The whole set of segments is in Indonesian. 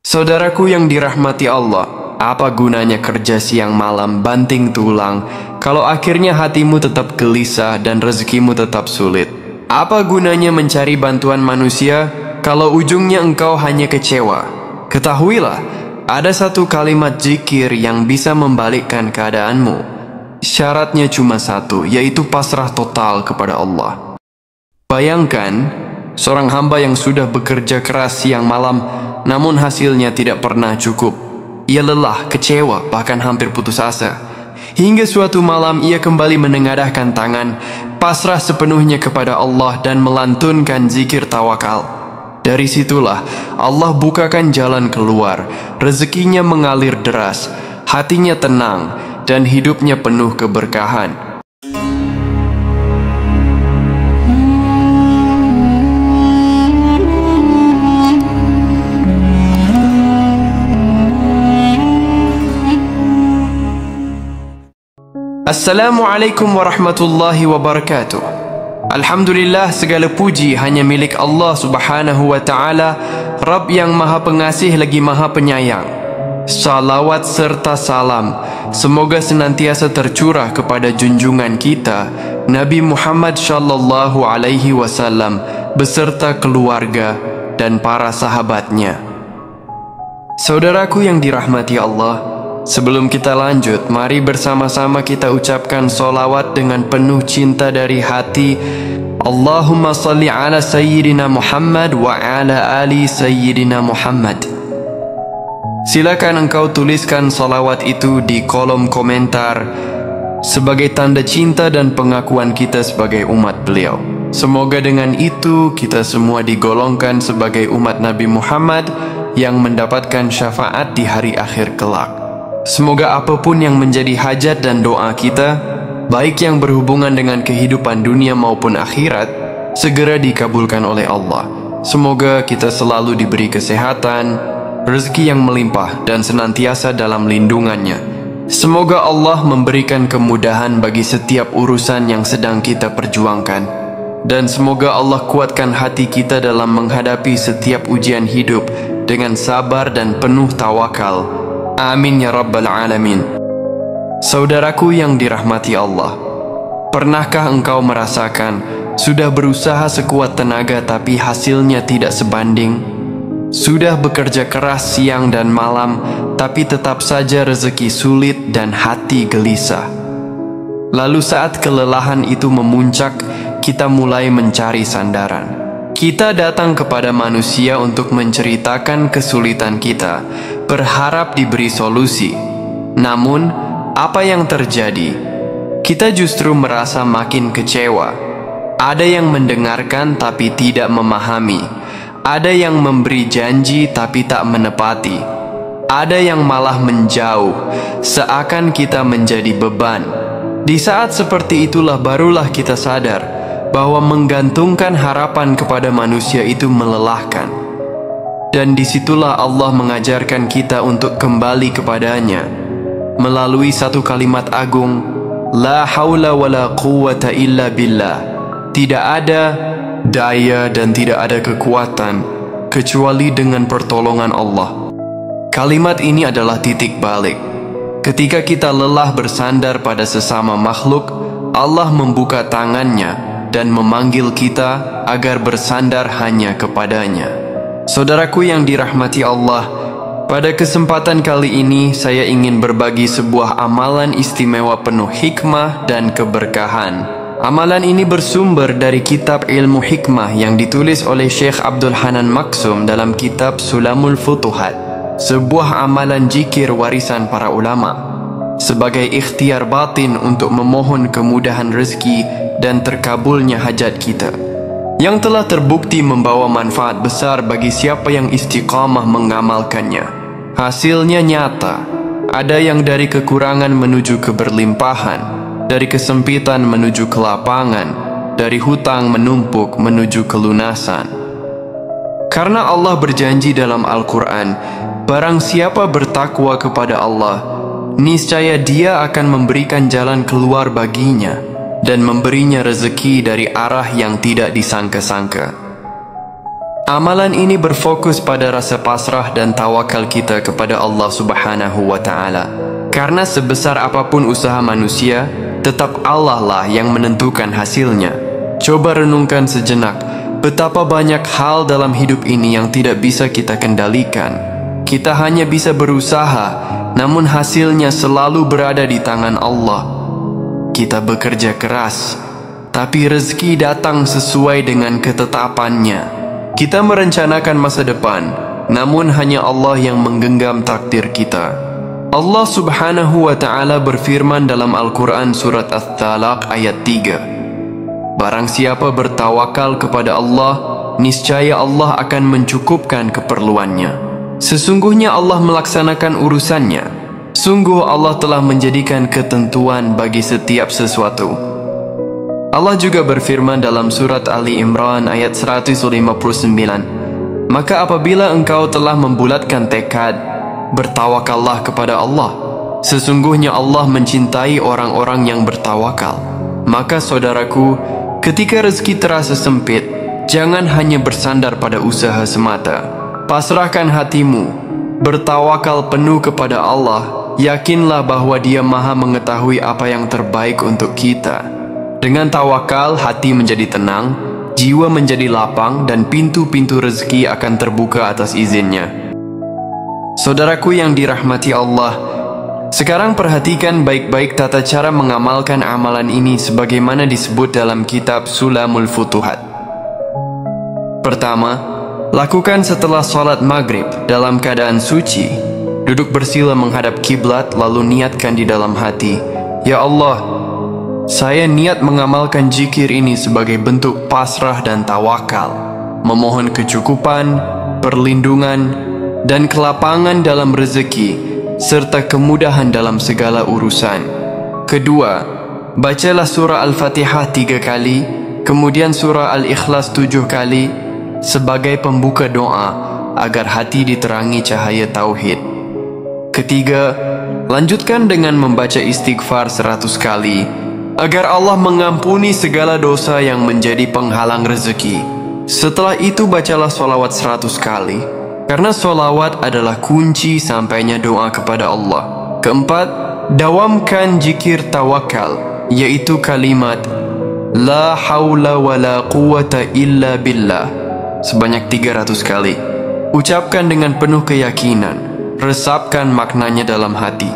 Saudaraku yang dirahmati Allah, apa gunanya kerja siang malam banting tulang kalau akhirnya hatimu tetap gelisah dan rezekimu tetap sulit? Apa gunanya mencari bantuan manusia kalau ujungnya engkau hanya kecewa? Ketahuilah, ada satu kalimat zikir yang bisa membalikkan keadaanmu. Syaratnya cuma satu, yaitu pasrah total kepada Allah. Bayangkan, seorang hamba yang sudah bekerja keras siang malam, namun hasilnya tidak pernah cukup. Ia lelah, kecewa, bahkan hampir putus asa. Hingga suatu malam ia kembali menengadahkan tangan, pasrah sepenuhnya kepada Allah dan melantunkan zikir tawakal. Dari situlah Allah bukakan jalan keluar, rezekinya mengalir deras, hatinya tenang, dan hidupnya penuh keberkahan. Assalamualaikum warahmatullahi wabarakatuh. Alhamdulillah, segala puji hanya milik Allah subhanahu wa ta'ala, Rabb yang maha pengasih lagi maha penyayang. Salawat serta salam semoga senantiasa tercurah kepada junjungan kita Nabi Muhammad sallallahu alaihi wasallam beserta keluarga dan para sahabatnya. Saudaraku yang dirahmati Allah, sebelum kita lanjut, mari bersama-sama kita ucapkan solawat dengan penuh cinta dari hati. Allahumma salli ala Sayyidina Muhammad wa ala ali Sayyidina Muhammad. Silakan engkau tuliskan solawat itu di kolom komentar sebagai tanda cinta dan pengakuan kita sebagai umat beliau. Semoga dengan itu kita semua digolongkan sebagai umat Nabi Muhammad yang mendapatkan syafaat di hari akhir kelak. Semoga apapun yang menjadi hajat dan doa kita, baik yang berhubungan dengan kehidupan dunia maupun akhirat, segera dikabulkan oleh Allah. Semoga kita selalu diberi kesehatan, rezeki yang melimpah, dan senantiasa dalam lindungannya. Semoga Allah memberikan kemudahan bagi setiap urusan yang sedang kita perjuangkan, dan semoga Allah kuatkan hati kita dalam menghadapi setiap ujian hidup dengan sabar dan penuh tawakal. Amin ya rabbal alamin. Saudaraku yang dirahmati Allah, pernahkah engkau merasakan sudah berusaha sekuat tenaga tapi hasilnya tidak sebanding? Sudah bekerja keras siang dan malam tapi tetap saja rezeki sulit dan hati gelisah. Lalu saat kelelahan itu memuncak, kita mulai mencari sandaran. Kita datang kepada manusia untuk menceritakan kesulitan kita, berharap diberi solusi. Namun, apa yang terjadi? Kita justru merasa makin kecewa. Ada yang mendengarkan tapi tidak memahami. Ada yang memberi janji tapi tak menepati. Ada yang malah menjauh, seakan kita menjadi beban. Di saat seperti itulah barulah kita sadar bahwa menggantungkan harapan kepada manusia itu melelahkan. Dan disitulah Allah mengajarkan kita untuk kembali kepadanya melalui satu kalimat agung, La haula wa la quwwata illa billah. Tidak ada daya dan tidak ada kekuatan kecuali dengan pertolongan Allah. Kalimat ini adalah titik balik. Ketika kita lelah bersandar pada sesama makhluk, Allah membuka tangannya dan memanggil kita agar bersandar hanya kepadanya. Saudaraku yang dirahmati Allah, pada kesempatan kali ini saya ingin berbagi sebuah amalan istimewa penuh hikmah dan keberkahan. Amalan ini bersumber dari kitab ilmu hikmah yang ditulis oleh Syekh Abdul Hanan Maksum dalam kitab Sulamul Futuhat, sebuah amalan zikir warisan para ulama, sebagai ikhtiar batin untuk memohon kemudahan rezeki dan terkabulnya hajat kita, yang telah terbukti membawa manfaat besar bagi siapa yang istiqamah mengamalkannya. Hasilnya nyata, ada yang dari kekurangan menuju keberlimpahan, dari kesempitan menuju kelapangan, dari hutang menumpuk menuju kelunasan. Karena Allah berjanji dalam Al-Quran, barang siapa bertakwa kepada Allah, niscaya Dia akan memberikan jalan keluar baginya dan memberinya rezeki dari arah yang tidak disangka-sangka. Amalan ini berfokus pada rasa pasrah dan tawakal kita kepada Allah Subhanahu wa Ta'ala. Karena sebesar apapun usaha manusia, tetap Allah lah yang menentukan hasilnya. Coba renungkan sejenak, betapa banyak hal dalam hidup ini yang tidak bisa kita kendalikan. Kita hanya bisa berusaha, namun hasilnya selalu berada di tangan Allah. Kita bekerja keras, tapi rezeki datang sesuai dengan ketetapannya. Kita merencanakan masa depan, namun hanya Allah yang menggenggam takdir kita. Allah Subhanahu wa Ta'ala berfirman dalam Al-Quran surat At-Talaq ayat 3. Barang siapa bertawakal kepada Allah, niscaya Allah akan mencukupkan keperluannya. Sesungguhnya Allah melaksanakan urusannya. Sungguh Allah telah menjadikan ketentuan bagi setiap sesuatu. Allah juga berfirman dalam surat Ali Imran ayat 159. Maka apabila engkau telah membulatkan tekad, bertawakallah kepada Allah. Sesungguhnya Allah mencintai orang-orang yang bertawakal. Maka saudaraku, ketika rezeki terasa sempit, jangan hanya bersandar pada usaha semata. Pasrahkan hatimu, bertawakal penuh kepada Allah. Yakinlah bahwa Dia Maha mengetahui apa yang terbaik untuk kita. Dengan tawakal, hati menjadi tenang, jiwa menjadi lapang, dan pintu-pintu rezeki akan terbuka atas izinnya. Saudaraku yang dirahmati Allah, sekarang perhatikan baik-baik tata cara mengamalkan amalan ini sebagaimana disebut dalam kitab Sulamul Futuhat. Pertama, lakukan setelah sholat maghrib dalam keadaan suci. Duduk bersila menghadap kiblat lalu niatkan di dalam hati, Ya Allah, saya niat mengamalkan zikir ini sebagai bentuk pasrah dan tawakal, memohon kecukupan, perlindungan, dan kelapangan dalam rezeki, serta kemudahan dalam segala urusan. Kedua, bacalah surah Al-Fatihah 3 kali, kemudian surah Al-Ikhlas 7 kali, sebagai pembuka doa, agar hati diterangi cahaya tauhid. Ketiga, lanjutkan dengan membaca istighfar 100 kali, agar Allah mengampuni segala dosa yang menjadi penghalang rezeki. Setelah itu bacalah sholawat 100 kali, karena sholawat adalah kunci sampainya doa kepada Allah. Keempat, dawamkan zikir tawakal, yaitu kalimat La hawla wa la quwata illa billah sebanyak 300 kali. Ucapkan dengan penuh keyakinan, resapkan maknanya dalam hati.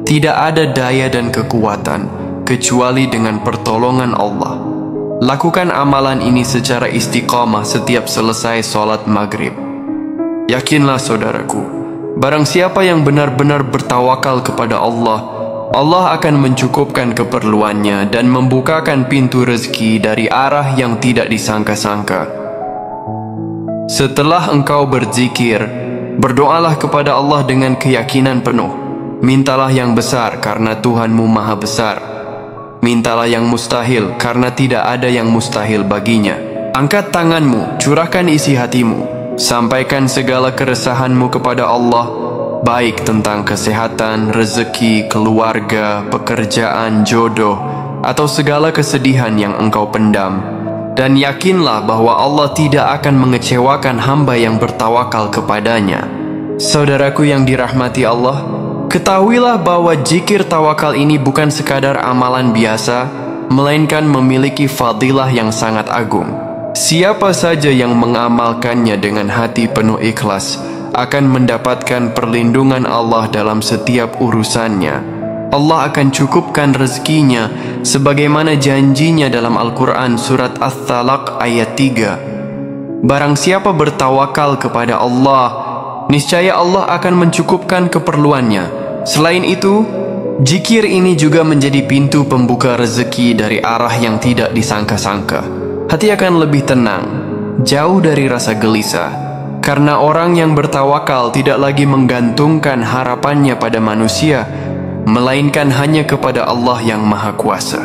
Tidak ada daya dan kekuatan kecuali dengan pertolongan Allah. Lakukan amalan ini secara istiqamah setiap selesai sholat maghrib. Yakinlah saudaraku, barang siapa yang benar-benar bertawakal kepada Allah, Allah akan mencukupkan keperluannya dan membukakan pintu rezeki dari arah yang tidak disangka-sangka. Setelah engkau berzikir, berdoalah kepada Allah dengan keyakinan penuh. Mintalah yang besar karena Tuhanmu Maha Besar. Mintalah yang mustahil, karena tidak ada yang mustahil baginya. Angkat tanganmu, curahkan isi hatimu. Sampaikan segala keresahanmu kepada Allah, baik tentang kesehatan, rezeki, keluarga, pekerjaan, jodoh, atau segala kesedihan yang engkau pendam. Dan yakinlah bahwa Allah tidak akan mengecewakan hamba yang bertawakal kepadanya. Saudaraku yang dirahmati Allah, ketahuilah bahwa zikir tawakal ini bukan sekadar amalan biasa, melainkan memiliki fadilah yang sangat agung. Siapa saja yang mengamalkannya dengan hati penuh ikhlas akan mendapatkan perlindungan Allah dalam setiap urusannya. Allah akan cukupkan rezekinya sebagaimana janjinya dalam Al-Quran surat At-Talaq ayat 3. Barang siapa bertawakal kepada Allah, niscaya Allah akan mencukupkan keperluannya. Selain itu, zikir ini juga menjadi pintu pembuka rezeki dari arah yang tidak disangka-sangka. Hati akan lebih tenang, jauh dari rasa gelisah, karena orang yang bertawakal tidak lagi menggantungkan harapannya pada manusia, melainkan hanya kepada Allah yang Maha Kuasa.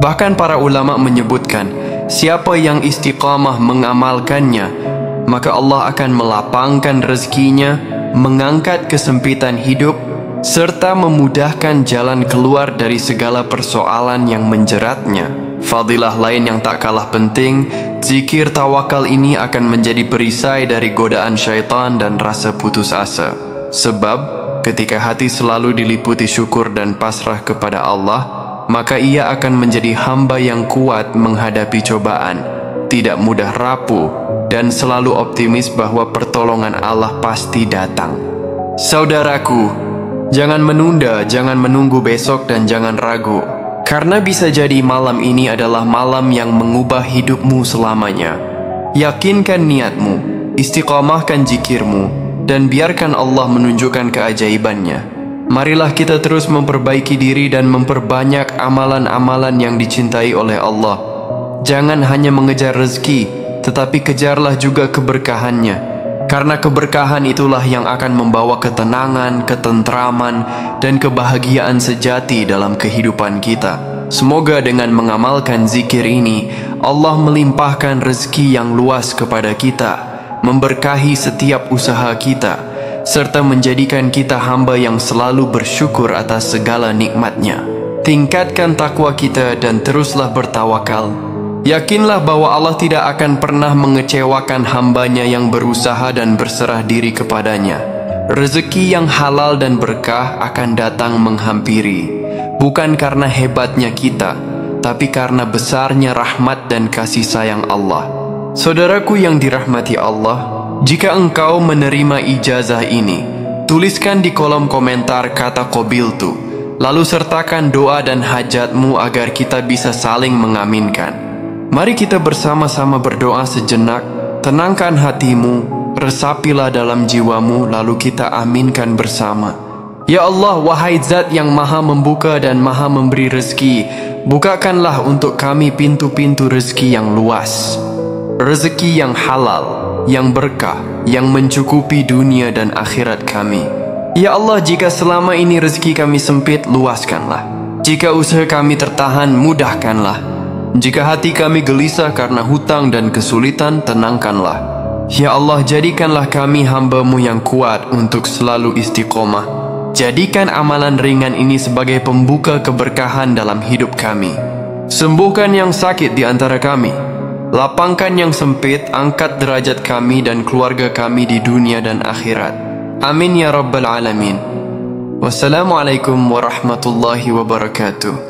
Bahkan para ulama menyebutkan, siapa yang istiqamah mengamalkannya, maka Allah akan melapangkan rezekinya, mengangkat kesempitan hidup, serta memudahkan jalan keluar dari segala persoalan yang menjeratnya. Fadilah lain yang tak kalah penting zikir tawakal ini akan menjadi perisai dari godaan syaitan dan rasa putus asa. Sebab, ketika hati selalu diliputi syukur dan pasrah kepada Allah, maka ia akan menjadi hamba yang kuat menghadapi cobaan, tidak mudah rapuh, dan selalu optimis bahwa pertolongan Allah pasti datang. Saudaraku, jangan menunda, jangan menunggu besok, dan jangan ragu. Karena bisa jadi malam ini adalah malam yang mengubah hidupmu selamanya. Yakinkan niatmu, istiqamahkan zikirmu, dan biarkan Allah menunjukkan keajaibannya. Marilah kita terus memperbaiki diri dan memperbanyak amalan-amalan yang dicintai oleh Allah. Jangan hanya mengejar rezeki, tetapi kejarlah juga keberkahannya. Karena keberkahan itulah yang akan membawa ketenangan, ketentraman, dan kebahagiaan sejati dalam kehidupan kita. Semoga dengan mengamalkan zikir ini, Allah melimpahkan rezeki yang luas kepada kita, memberkahi setiap usaha kita, serta menjadikan kita hamba yang selalu bersyukur atas segala nikmatnya. Tingkatkan takwa kita dan teruslah bertawakal. Yakinlah bahwa Allah tidak akan pernah mengecewakan hambanya yang berusaha dan berserah diri kepadanya. Rezeki yang halal dan berkah akan datang menghampiri, bukan karena hebatnya kita, tapi karena besarnya rahmat dan kasih sayang Allah. Saudaraku yang dirahmati Allah, jika engkau menerima ijazah ini, tuliskan di kolom komentar kata qabiltu, lalu sertakan doa dan hajatmu agar kita bisa saling mengaminkan. Mari kita bersama-sama berdoa sejenak, tenangkan hatimu, resapilah dalam jiwamu, lalu kita aminkan bersama. Ya Allah, wahai Zat yang maha membuka dan maha memberi rezeki, bukakanlah untuk kami pintu-pintu rezeki yang luas, rezeki yang halal, yang berkah, yang mencukupi dunia dan akhirat kami. Ya Allah, jika selama ini rezeki kami sempit, luaskanlah. Jika usaha kami tertahan, mudahkanlah. Jika hati kami gelisah karena hutang dan kesulitan, tenangkanlah. Ya Allah, jadikanlah kami hamba-Mu yang kuat untuk selalu istiqomah. Jadikan amalan ringan ini sebagai pembuka keberkahan dalam hidup kami. Sembuhkan yang sakit di antara kami. Lapangkan yang sempit, angkat derajat kami dan keluarga kami di dunia dan akhirat. Amin ya Rabbal Alamin. Wassalamualaikum warahmatullahi wabarakatuh.